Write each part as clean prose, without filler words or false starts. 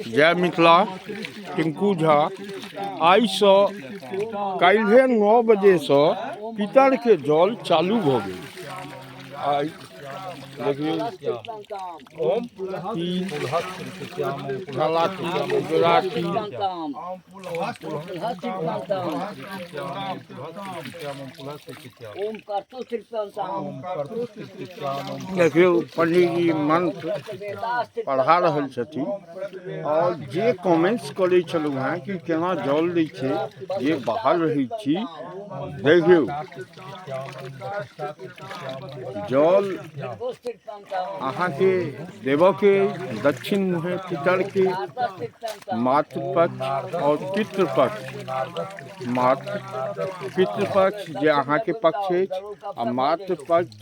जय मिथिला टिंकू झा आई से काल्हे 9 बजे से पितर के जल चालू भ गेल। आई देखिए ओम देखिए पंडित जी मंत्र पढ़ा रहल छथिन और जे कमेंट्स करे छलु हैं कि केना जल दै छै जे बाहर रही छी देखियो जल अहाँ के देव के दक्षिण मुहे पितर के मातृपक्ष और पितृपक्ष पितृपक्ष जे अहाँ के पक्ष है आ मातृपक्ष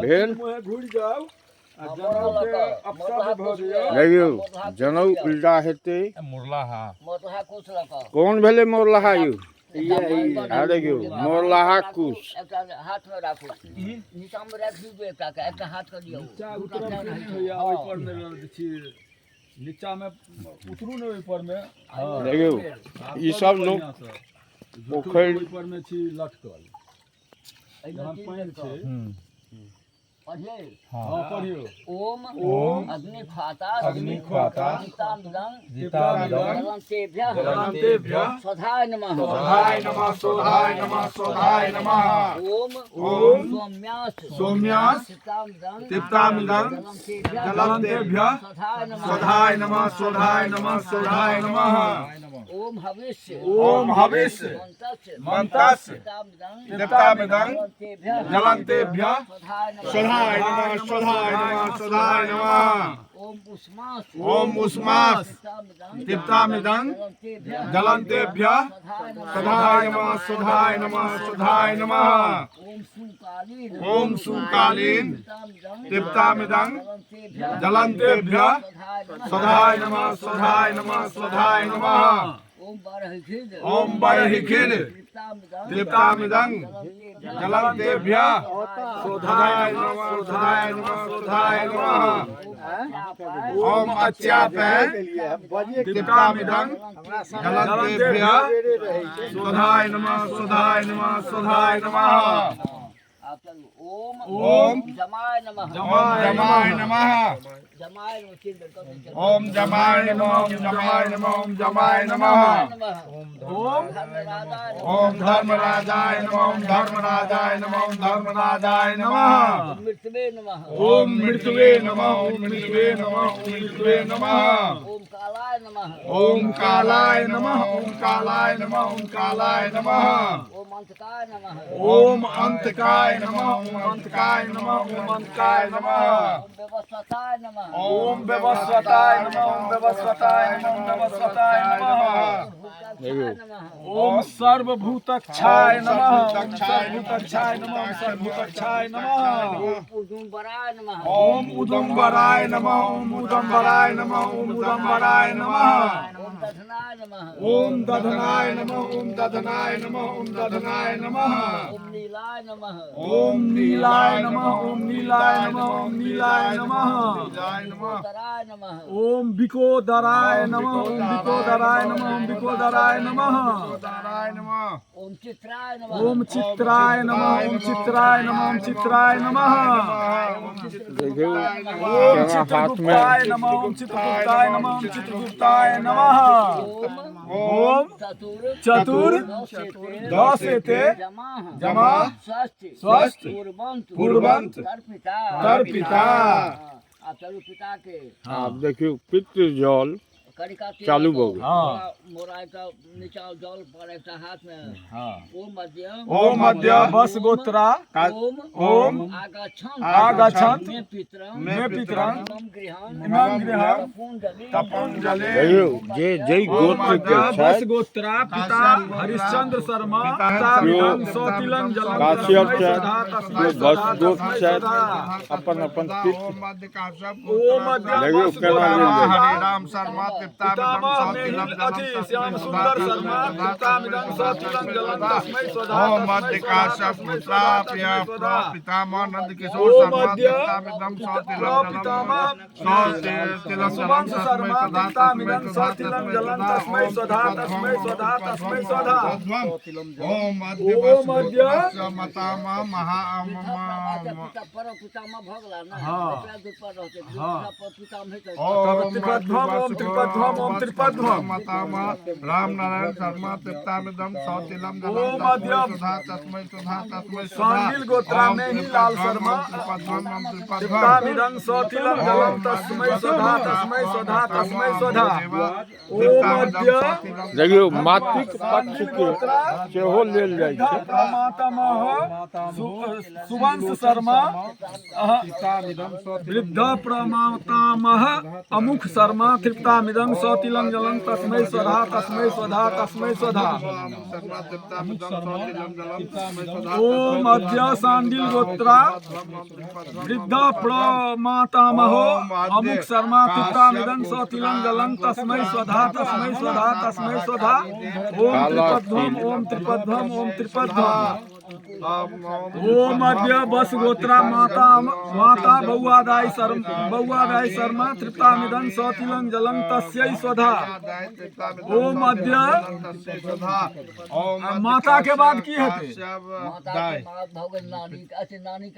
भेल देखियो जनऊ उल्टा हेते कौन भेले मोरलाहा यौ देखियो मोरलाहा कुश हाथ में राखो नीचा में रख दीजिए एक हाथ कर दियो नीचा में उतरू ने ऊपर में देखियो ई सब लोग पोखर ऊपर में छी लटकल यहाँ पानी छै पढ़िए हां पढ़ियो ओम अग्नि ख्वाता जीतामृतं स्वधाय नमः ओम सौम्यास तीप्तामृतं जलंतेभ्यः स्वधाय नमः ओम हविष मंतस्य तीप्तामृतं जलंतेभ्यः स्वधाय नमः ओम उष्मास तीप्तामृतं जलंतेभ्यः स्वधाय नमः ओम सुकालीन तीप्तामृतं जलंतेभ्यः स्वधाय नमः ओम बर्हिखिल तीप्तामृतं जलंतेभ्यः स्वधाय नमः ओम अच्यापै तीप्तामृतं जलंतेभ्यः स्वधाय नमः ओम जमाय नमः ओम जमाय नमः ओम धर्मराजाय नमः ओम मृत्युवे नमः ओम कालाय नमः ओम अंतकाय नमः ओम व्यवस्वताय नमः ओम सर्वभूतक्षाय नमः ओम उदुम्बराय नमः ओम दधनाय नमः ओम नीलाय नमः ओम विकोदराय नमः ओम चित्राय नमः ओम चित्राय नमः ओम चित्रगुप्ताय नमः ओम चतुर दशेते जमा स्वस्थ पूर्वंत तर्पिता। आप चलो पिता के आप देखियो पितृ जल चालू हो गई। मोराय का नीचा जल पर एक हाथ में ओम मध्य बस गोत्रा ओम आगछंत मे पितरं इमं गृहं तपंजलि देखियो जे जय गोत्र के बस छै गोत्रा पिता हरिश्चंद्र शर्मा पिता विधान सोतिलन जल काश्यप छै जो बस गोत्र छै अपन पितृ ओम मध्य देखियो केना लेल हरि राम शर्मा पितामह मेहिल अति श्याम सुंदर शर्मा तृप्तामिदं सतिलं जलं तस्मै स्वधा ओम मध्य काश्यप पुत्रा प्रिय पितामह नंद किशोर ओम शर्मा मध्य तृप्तामिदं सतिलं पितामह जलं सुमंत शर्मा तृप्तामिदं सतिलं जलं तस्मै स्वधा तस्मै स्वधा तस्मै स्वधा ओम ओम मध्य मातामह महा परम पितामह भऽ गेला ने हाँ। एकरा दुपर रहतै हाँ। पितामह हेतै ओम त्रिपद्भम मातामह राम नारायण शर्मा तृप्तामिदं सतिलं ओम मध्य तस्मै सुधा तस्मै सांडिल गोत्रा में ही लाल शर्मा तृप्तामिदं सतिलं जलं तस्मै स्वधा तस्मै स्वधा तस्मै स्वधा ओम मध्य देखियो मातृक पक्ष के सेहो लेल जाइ छै। मातामह सुवंश शर्मा वृद्ध प्रमातामह अमुख शर्मा तृप्तामिदं सतिलं जलं तस्मै स्वधा तस्मै स्वधा तस्मै स्वधा ओम मध्य सांडिल गोत्रा वृद्ध प्रमातामहो अमुख शर्मा तृप्तामिदं सतिलं जलं तस्मै स्वधा तस्मै स्वधा तस्मै स्वधा ओम त्रिपद्भम ओम त्रिपद्भम ओम मध्य बस गोत्रा माता बौआदाय शर्मा तृप्तामिदं सतिलं जलं तस्यै स्वधा ओम मध्य माता के बाद की हेतै माता के बाद भऽ गेल नानी के अथी नानी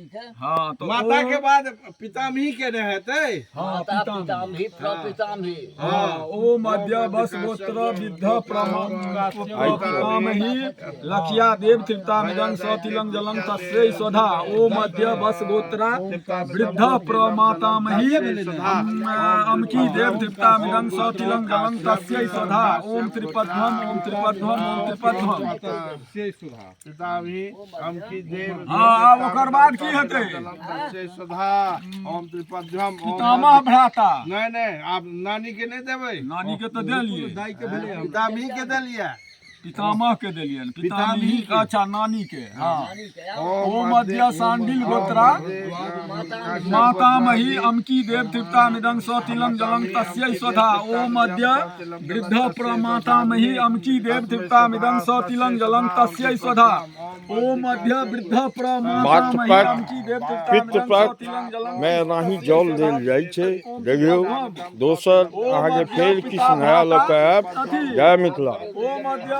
के हाँ तो माता के बाद पितामही के ने हेतै माता पितामही प्रपितामही हाँ ओ मध्य बस गोत्र विद्ध प्रमामही लखिया देव तृप्तामिदं सतिलं जलं तस्यै स्वधा ओ मध्य बस गोत्रा वृद्ध प्रमातामही अमकी देव तृप्तामिदं सतिलं जलं तस्यै स्वधा ओम त्रिपद्भम ओम त्रिपद्भम ओम त्रिपद्भम पितामही अमकी देव हाँ अब ओकर बाद की हेतै तस्यै सुधा ओम त्रिपद्भम पितामह भ्राता नहीं नहीं आप नानी के नहीं देबै नानी के तो देलिए पितामही के देलिए पितामह के देलियन पितामही का अच्छा नानी के हाँ नानी के ओ मध्य सांडिल गोत्रा मातामही अमकी देव तृप्तामिदं सतिलं जलं तस्यै स्वधा ओ मध्य वृद्ध प्रमातामही अमकी देव तृप्तामिदं सतिलं जलं तस्यै स्वधा ओ मध्य वृद्ध प्रमातामही अमकी देव तृप्तामिदं सतिलं जलं में एनाही जल देल जाइ छै। देखियो दोसर अहाँके फेर किछु नया लऽ कऽ आयब। जय मिथिला। ओ मध्य